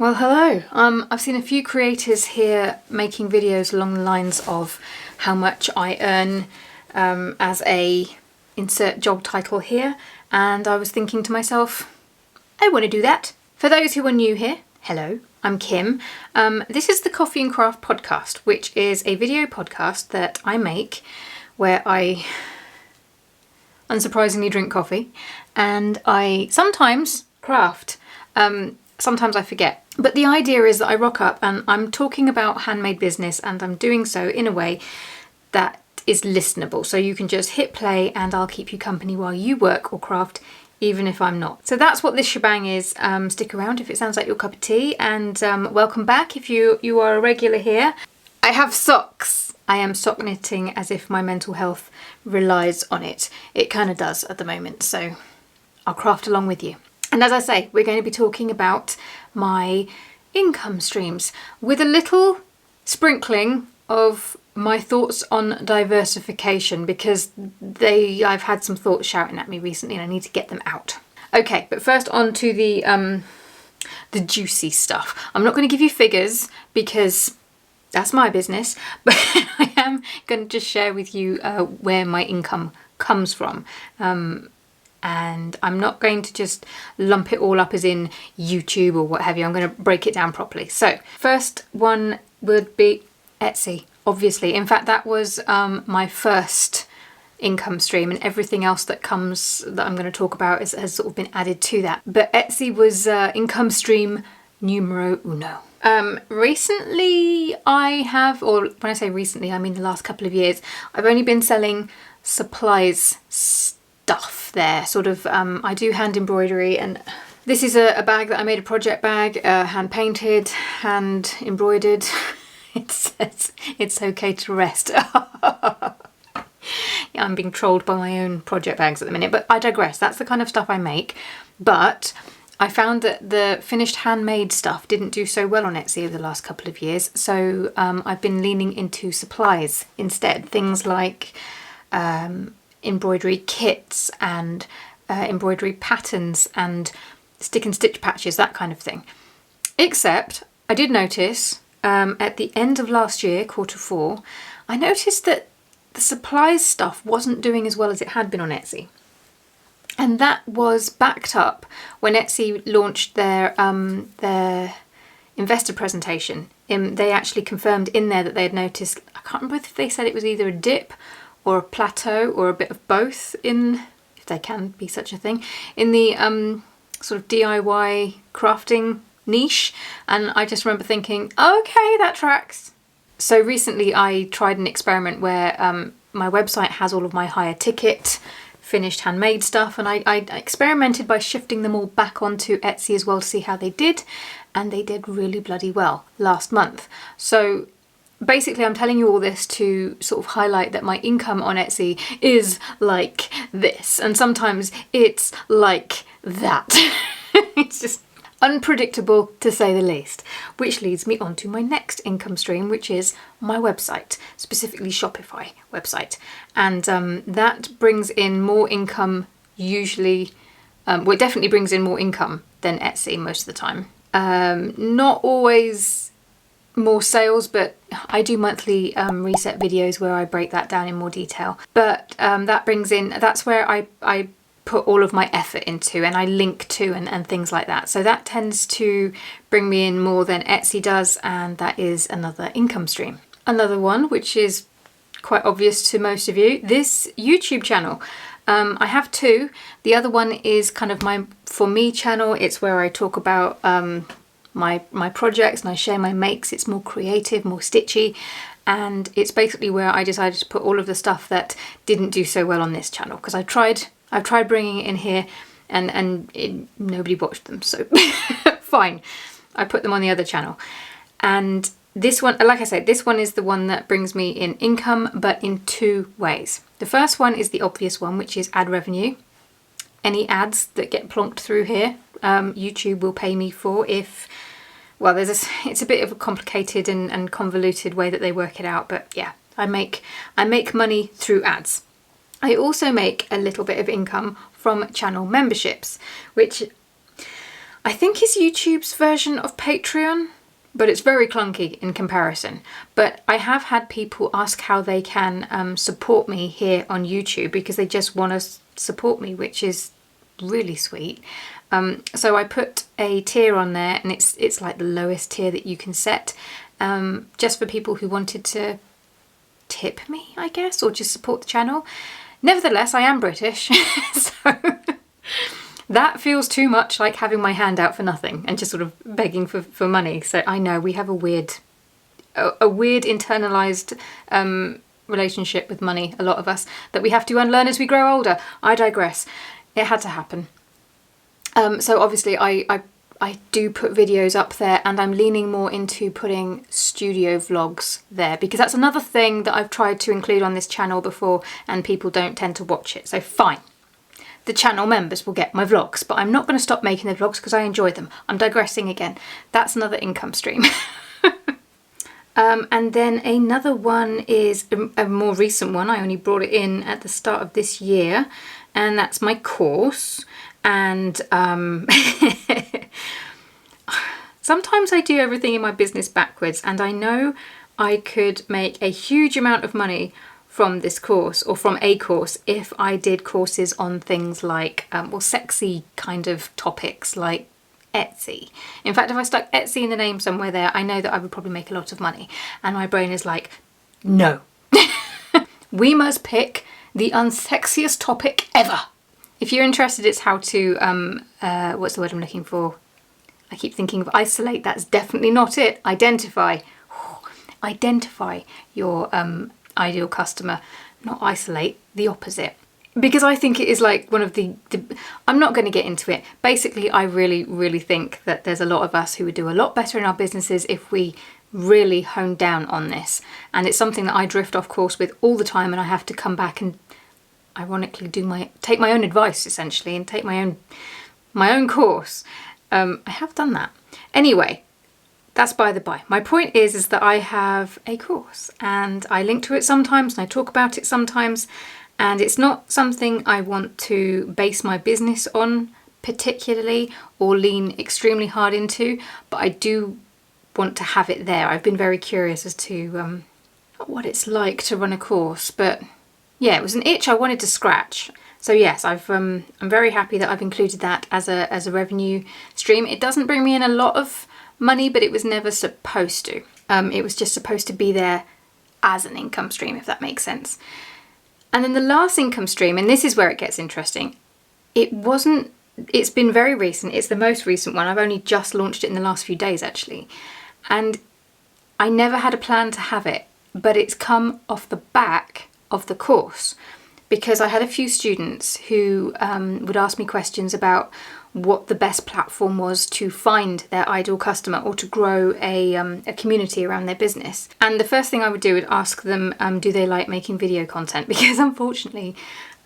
Well, hello. I've seen a few creators here making videos along the lines of how much I earn as a insert job title here, and I was thinking to myself, I want to do that. For those who are new here, hello, I'm Kim. This is the Coffee and Craft podcast, which is a video podcast that I make where I unsurprisingly drink coffee and I sometimes craft. Sometimes I forget. But the idea is that I rock up and I'm talking about handmade business, and I'm doing so in a way that is listenable. So you can just hit play and I'll keep you company while you work or craft, even if I'm not. So that's what this shebang is. Stick around if it sounds like your cup of tea, and welcome back if you are a regular here. I have socks. I am sock knitting as if my mental health relies on it. It kind of does at the moment, so I'll craft along with you. And as I say, we're going to be talking about my income streams with a little sprinkling of my thoughts on diversification, because I've had some thoughts shouting at me recently and I need to get them out. Okay, but first on to the juicy stuff. I'm not going to give you figures because that's my business, but I am going to just share with you where my income comes from. And I'm not going to just lump it all up as in YouTube or what have you. I'm going to break it down properly. So first one would be Etsy, obviously. In fact, that was my first income stream, and everything else that comes that I'm going to talk about has sort of been added to that. But Etsy was income stream numero uno. Recently I have, or when I say recently, I mean the last couple of years, I've only been selling supplies stuff there. Sort of, I do hand embroidery, and this is a bag that I made, a project bag, hand painted, hand embroidered. It says it's okay to rest. Yeah, I'm being trolled by my own project bags at the minute, but I digress. That's the kind of stuff I make. But I found that the finished handmade stuff didn't do so well on Etsy over the last couple of years, so I've been leaning into supplies instead. Things like embroidery kits and embroidery patterns and stick and stitch patches, that kind of thing. Except I did notice at the end of last year, Q4, I noticed that the supplies stuff wasn't doing as well as it had been on Etsy. And that was backed up when Etsy launched their investor presentation. They actually confirmed in there that they had noticed, I can't remember if they said it was either a dip or a plateau or a bit of both in, if there can be such a thing, in the sort of DIY crafting niche. And I just remember thinking, okay, that tracks. So recently I tried an experiment where my website has all of my higher ticket finished handmade stuff, and I experimented by shifting them all back onto Etsy as well to see how they did, and they did really bloody well last month. So basically, I'm telling you all this to sort of highlight that my income on Etsy is like this, and sometimes it's like that. It's just unpredictable, to say the least. Which leads me on to my next income stream, which is my website, specifically Shopify website. And that brings in more income usually, well, it definitely brings in more income than Etsy most of the time. Not always more sales, but I do monthly reset videos where I break that down in more detail. But that brings in, that's where I put all of my effort into, and I link to and things like that. So that tends to bring me in more than Etsy does, and that is another income stream. Another one, which is quite obvious to most of you, this YouTube channel. I have two. The other one is kind of my for me channel. It's where I talk about my projects and I share my makes. It's more creative, more stitchy, and it's basically where I decided to put all of the stuff that didn't do so well on this channel, because I've tried bringing it in here and nobody watched them, so fine, I put them on the other channel. And this one, like I said, this one is the one that brings me in income, but in two ways. The first one is the obvious one, which is ad revenue. Any ads that get plonked through here, YouTube will pay me for. If, well, it's a bit of a complicated and convoluted way that they work it out, but yeah, I make money through ads. I also make a little bit of income from channel memberships, which I think is YouTube's version of Patreon, but it's very clunky in comparison. But I have had people ask how they can support me here on YouTube because they just want to support me, which is really sweet. So I put a tier on there, and it's like the lowest tier that you can set, just for people who wanted to tip me, I guess, or just support the channel. Nevertheless, I am British, so that feels too much like having my hand out for nothing and just sort of begging for money. So I know we have a weird internalized relationship with money, a lot of us, that we have to unlearn as we grow older. I digress. It had to happen. So obviously I do put videos up there, and I'm leaning more into putting studio vlogs there because that's another thing that I've tried to include on this channel before and people don't tend to watch it. So fine. The channel members will get my vlogs, but I'm not going to stop making the vlogs because I enjoy them. I'm digressing again. That's another income stream. And then another one is a more recent one. I only brought it in at the start of this year, and that's my course. And sometimes I do everything in my business backwards, and I know I could make a huge amount of money from this course, or from a course, if I did courses on things like, sexy kind of topics like Etsy. In fact, if I stuck Etsy in the name somewhere there, I know that I would probably make a lot of money. And my brain is like, no. We must pick the unsexiest topic ever. If you're interested, it's how to, what's the word I'm looking for? I keep thinking of isolate. That's definitely not it. Identify. Identify your ideal customer, not isolate, the opposite. Because I think it is like one of the I'm not going to get into it. Basically, I really, really think that there's a lot of us who would do a lot better in our businesses if we really honed down on this. And it's something that I drift off course with all the time, and I have to come back and ironically take my own advice essentially and take my own course. I have done that. Anyway, that's by the by. My point is that I have a course, and I link to it sometimes, and I talk about it sometimes, and it's not something I want to base my business on particularly or lean extremely hard into, but I do want to have it there. I've been very curious as to what it's like to run a course, but yeah, it was an itch I wanted to scratch. So yes, I'm very happy that I've included that as a revenue stream. It doesn't bring me in a lot of money, but it was never supposed to. It was just supposed to be there as an income stream, if that makes sense. And then the last income stream, and this is where it gets interesting, it's been very recent. It's the most recent one. I've only just launched it in the last few days, actually. And I never had a plan to have it, but it's come off the back of the course because I had a few students who would ask me questions about what the best platform was to find their ideal customer or to grow a community around their business. And the first thing I would do would ask them, do they like making video content? Because unfortunately,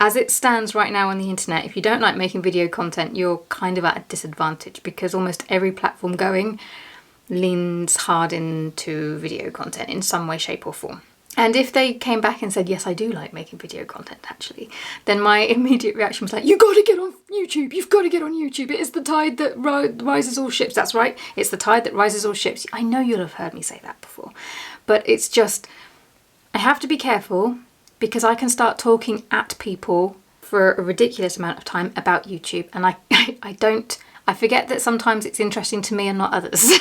as it stands right now on the internet, if you don't like making video content, you're kind of at a disadvantage because almost every platform going leans hard into video content in some way, shape or form. And if they came back and said, yes, I do like making video content, actually, then my immediate reaction was like, you got to get on YouTube. You've got to get on YouTube. It is the tide that rises all ships. That's right. It's the tide that rises all ships. I know you'll have heard me say that before, but it's just, I have to be careful because I can start talking at people for a ridiculous amount of time about YouTube. And I forget that sometimes it's interesting to me and not others.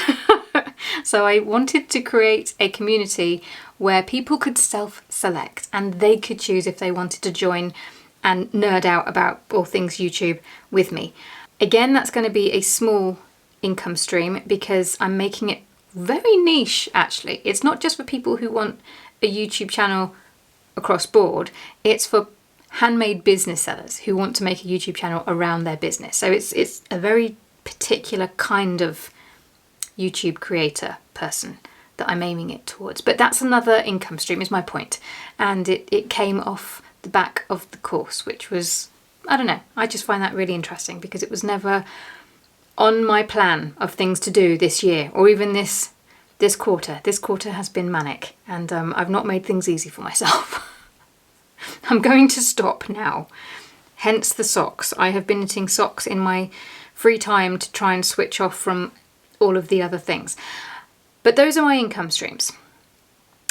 So I wanted to create a community where people could self-select and they could choose if they wanted to join and nerd out about all things YouTube with me. Again, that's going to be a small income stream because I'm making it very niche, actually. It's not just for people who want a YouTube channel across board. It's for handmade business sellers who want to make a YouTube channel around their business. So it's a very particular kind of YouTube creator person that I'm aiming it towards. But that's another income stream is my point. And it came off the back of the course, which was, I don't know, I just find that really interesting because it was never on my plan of things to do this year or even this quarter. This quarter has been manic and I've not made things easy for myself. I'm going to stop now. Hence the socks. I have been knitting socks in my free time to try and switch off from all of the other things. But those are my income streams.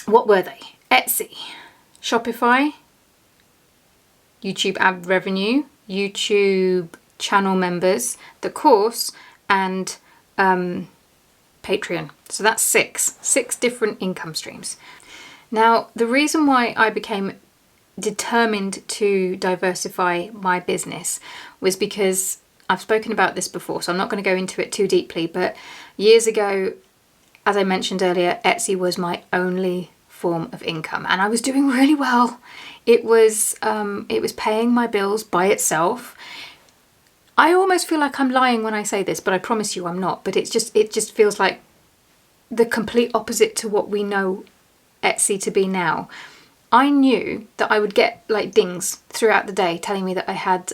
What were they? Etsy, Shopify, YouTube ad revenue, YouTube channel members, the course, and Patreon. So that's six different income streams. Now, the reason why I became determined to diversify my business was because I've spoken about this before, so I'm not going to go into it too deeply, but years ago, as I mentioned earlier, Etsy was my only form of income, and I was doing really well. It was paying my bills by itself. I almost feel like I'm lying when I say this, but I promise you I'm not. But it just feels like the complete opposite to what we know Etsy to be now. I knew that I would get like dings throughout the day telling me that I had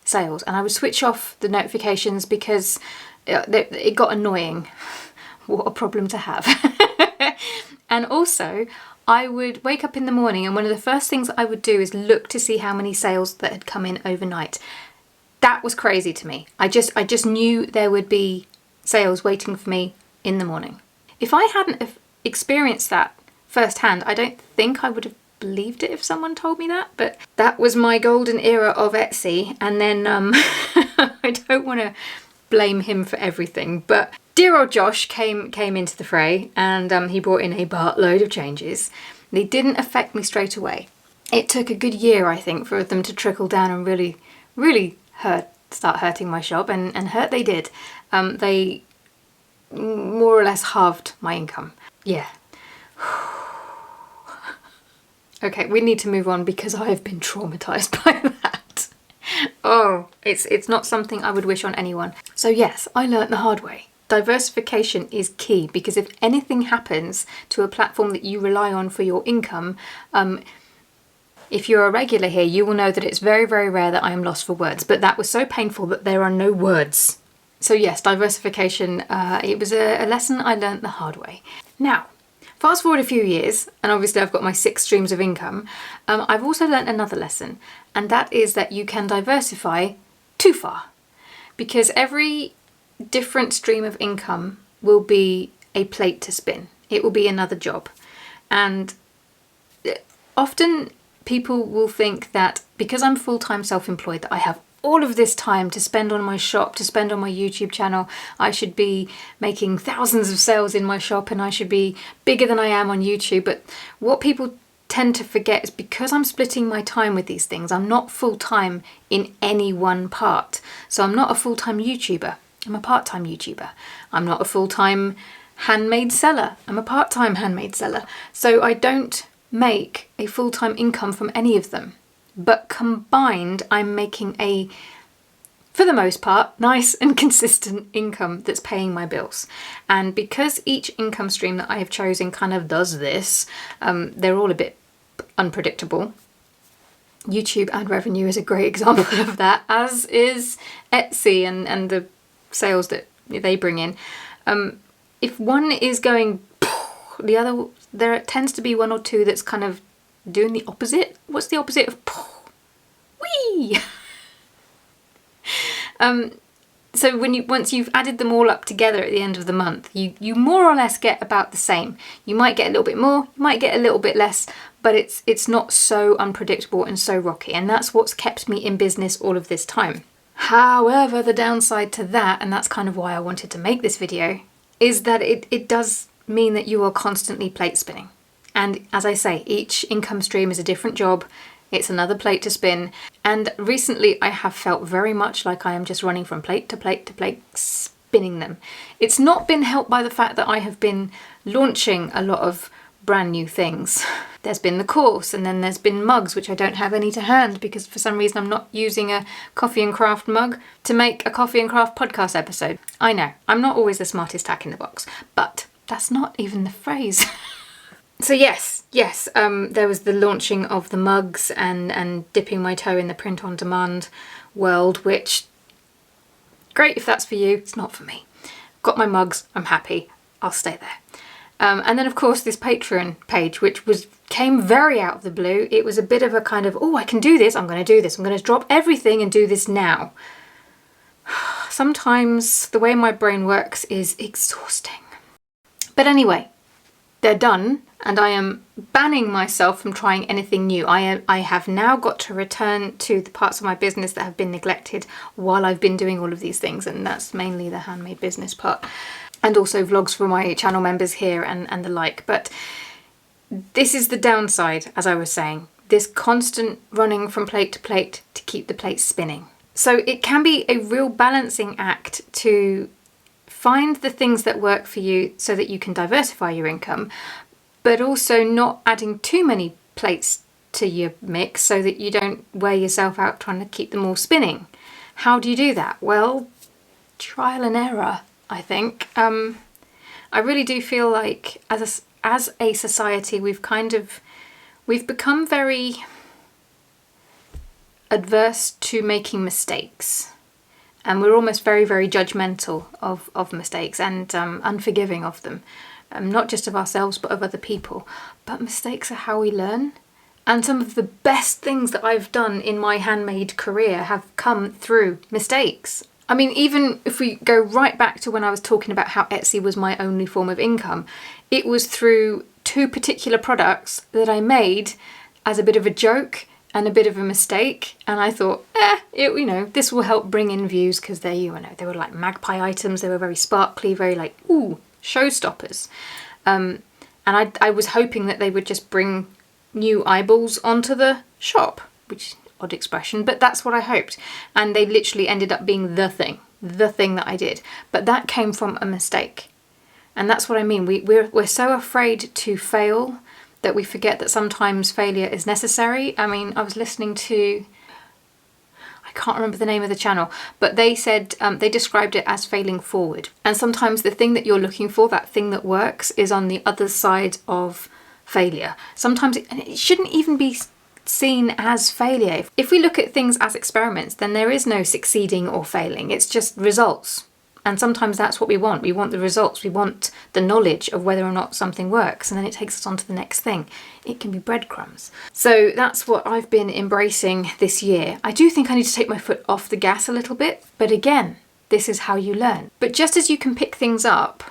sales, and I would switch off the notifications because it got annoying. What a problem to have. And also, I would wake up in the morning, and one of the first things I would do is look to see how many sales that had come in overnight. That was crazy to me. I just knew there would be sales waiting for me in the morning. If I hadn't have experienced that firsthand, I don't think I would have believed it if someone told me that. But that was my golden era of Etsy, and then I don't want to blame him for everything, but dear old Josh came into the fray, and he brought in a load of changes. They didn't affect me straight away. It took a good year, I think, for them to trickle down and really start hurting my shop, and hurt they did. They more or less halved my income. Yeah. Okay, we need to move on because I have been traumatized by that. Oh, it's not something I would wish on anyone. So yes, I learnt the hard way. Diversification is key, because if anything happens to a platform that you rely on for your income, if you're a regular here, you will know that it's very, very rare that I am lost for words, but that was so painful that there are no words. So yes, diversification, it was a lesson I learnt the hard way. Now, fast forward a few years, and obviously I've got my 6 streams of income. I've also learnt another lesson, and that is that you can diversify too far, because every different stream of income will be a plate to spin. It will be another job. And often people will think that because I'm full-time self-employed, that I have all of this time to spend on my shop, to spend on my YouTube channel. I should be making thousands of sales in my shop, and I should be bigger than I am on YouTube. But what people tend to forget is because I'm splitting my time with these things, I'm not full-time in any one part. So I'm not a full-time YouTuber. I'm a part-time YouTuber. I'm not a full-time handmade seller. I'm a part-time handmade seller. So I don't make a full-time income from any of them. But combined, I'm making a, for the most part, nice and consistent income that's paying my bills. And because each income stream that I have chosen kind of does this, they're all a bit unpredictable. YouTube ad revenue is a great example of that, as is Etsy and the sales that they bring in. If one is going, the other, there tends to be one or two that's kind of doing the opposite. What's the opposite of wee? So once you've added them all up together at the end of the month, you more or less get about the same. You might get a little bit more, you might get a little bit less, but it's not so unpredictable and so rocky, and that's what's kept me in business all of this time. However, the downside to that, and that's kind of why I wanted to make this video, is that it does mean that you are constantly plate spinning. And as I say, each income stream is a different job. It's another plate to spin. And recently I have felt very much like I am just running from plate to plate to plate, spinning them. It's not been helped by the fact that I have been launching a lot of brand new things. There's been the course, and then there's been mugs, which I don't have any to hand because for some reason I'm not using a coffee and craft mug to make a coffee and craft podcast episode. I know, I'm not always the smartest tack in the box, but that's not even the phrase. So yes, there was the launching of the mugs and dipping my toe in the print on demand world, which, great if that's for you, it's not for me. Got my mugs, I'm happy, I'll stay there. And then of course this Patreon page, which came very out of the blue. It was a bit of a kind of, oh, I can do this, I'm going to do this, I'm going to drop everything and do this now. sometimes the way my brain works is exhausting. But anyway, they're done, and I am banning myself from trying anything new. I have now got to return to the parts of my business that have been neglected while I've been doing all of these things, and that's mainly the handmade business part, and also vlogs for my channel members here and the like. But this is the downside, as I was saying, this constant running from plate to plate to keep the plate spinning. So it can be a real balancing act to find the things that work for you so that you can diversify your income, but also not adding too many plates to your mix so that you don't wear yourself out trying to keep them all spinning. How do you do that? Well, trial and error, I think. I really do feel like as a society we've become very adverse to making mistakes. And we're almost very, very judgmental of mistakes and unforgiving of them. Not just of ourselves, but of other people. But mistakes are how we learn. And some of the best things that I've done in my handmade career have come through mistakes. I mean, even if we go right back to when I was talking about how Etsy was my only form of income, it was through 2 particular products that I made as a bit of a joke and a bit of a mistake, and I thought, this will help bring in views because they were like magpie items. They were very sparkly, very like, ooh, showstoppers. And I was hoping that they would just bring new eyeballs onto the shop, which odd expression, but that's what I hoped. And they literally ended up being the thing that I did. But that came from a mistake, and that's what I mean. We're so afraid to fail that we forget that sometimes failure is necessary. I mean, I was listening to, I can't remember the name of the channel, but they said, they described it as failing forward. And sometimes the thing that you're looking for, that thing that works, is on the other side of failure. Sometimes it shouldn't even be seen as failure. If we look at things as experiments, then there is no succeeding or failing. It's just results. And sometimes that's what we want. We want the results. We want the knowledge of whether or not something works. And then it takes us on to the next thing. It can be breadcrumbs. So that's what I've been embracing this year. I do think I need to take my foot off the gas a little bit. But again, this is how you learn. But just as you can pick things up,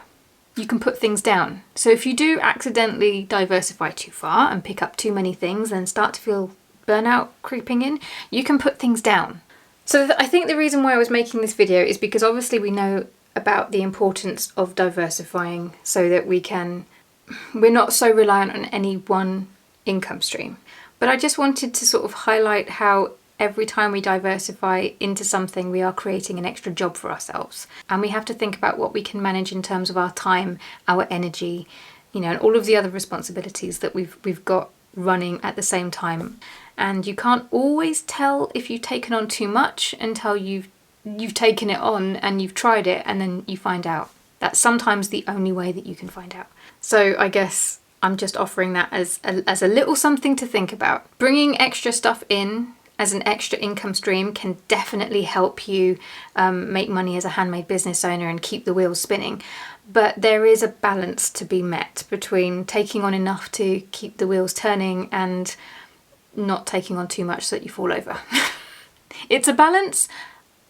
you can put things down. So if you do accidentally diversify too far and pick up too many things and start to feel burnout creeping in, you can put things down. So I think the reason why I was making this video is because obviously we know about the importance of diversifying so that we're not so reliant on any one income stream. But I just wanted to sort of highlight how every time we diversify into something, we are creating an extra job for ourselves. And we have to think about what we can manage in terms of our time, our energy, and all of the other responsibilities that we've got running at the same time. And you can't always tell if you've taken on too much until you've taken it on and you've tried it, and then you find out. That's sometimes the only way that you can find out. So I guess I'm just offering that as a little something to think about. Bringing extra stuff in as an extra income stream can definitely help you make money as a handmade business owner and keep the wheels spinning. But there is a balance to be met between taking on enough to keep the wheels turning and not taking on too much so that you fall over. It's a balance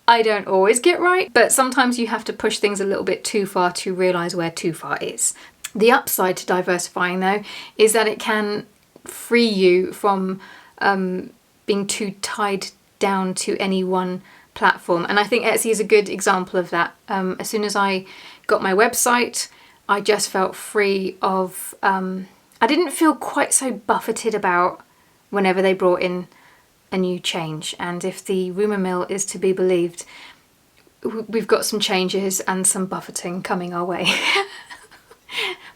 I don't always get right, but sometimes you have to push things a little bit too far to realise where too far is. The upside to diversifying though is that it can free you from being too tied down to any one platform. And I think Etsy is a good example of that. As soon as I got my website, I just felt free of, I didn't feel quite so buffeted about whenever they brought in a new change. And if the rumour mill is to be believed, we've got some changes and some buffeting coming our way.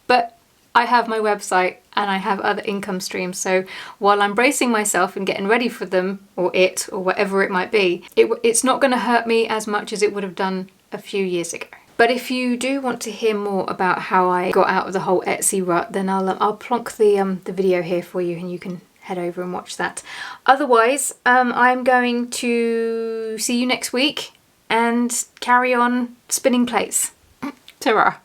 But I have my website and I have other income streams, so while I'm bracing myself and getting ready for them, or whatever it might be, it's not going to hurt me as much as it would have done a few years ago. But if you do want to hear more about how I got out of the whole Etsy rut, then I'll plonk the video here for you and you can head over and watch that. Otherwise, I'm going to see you next week and carry on spinning plates. Ta-ra!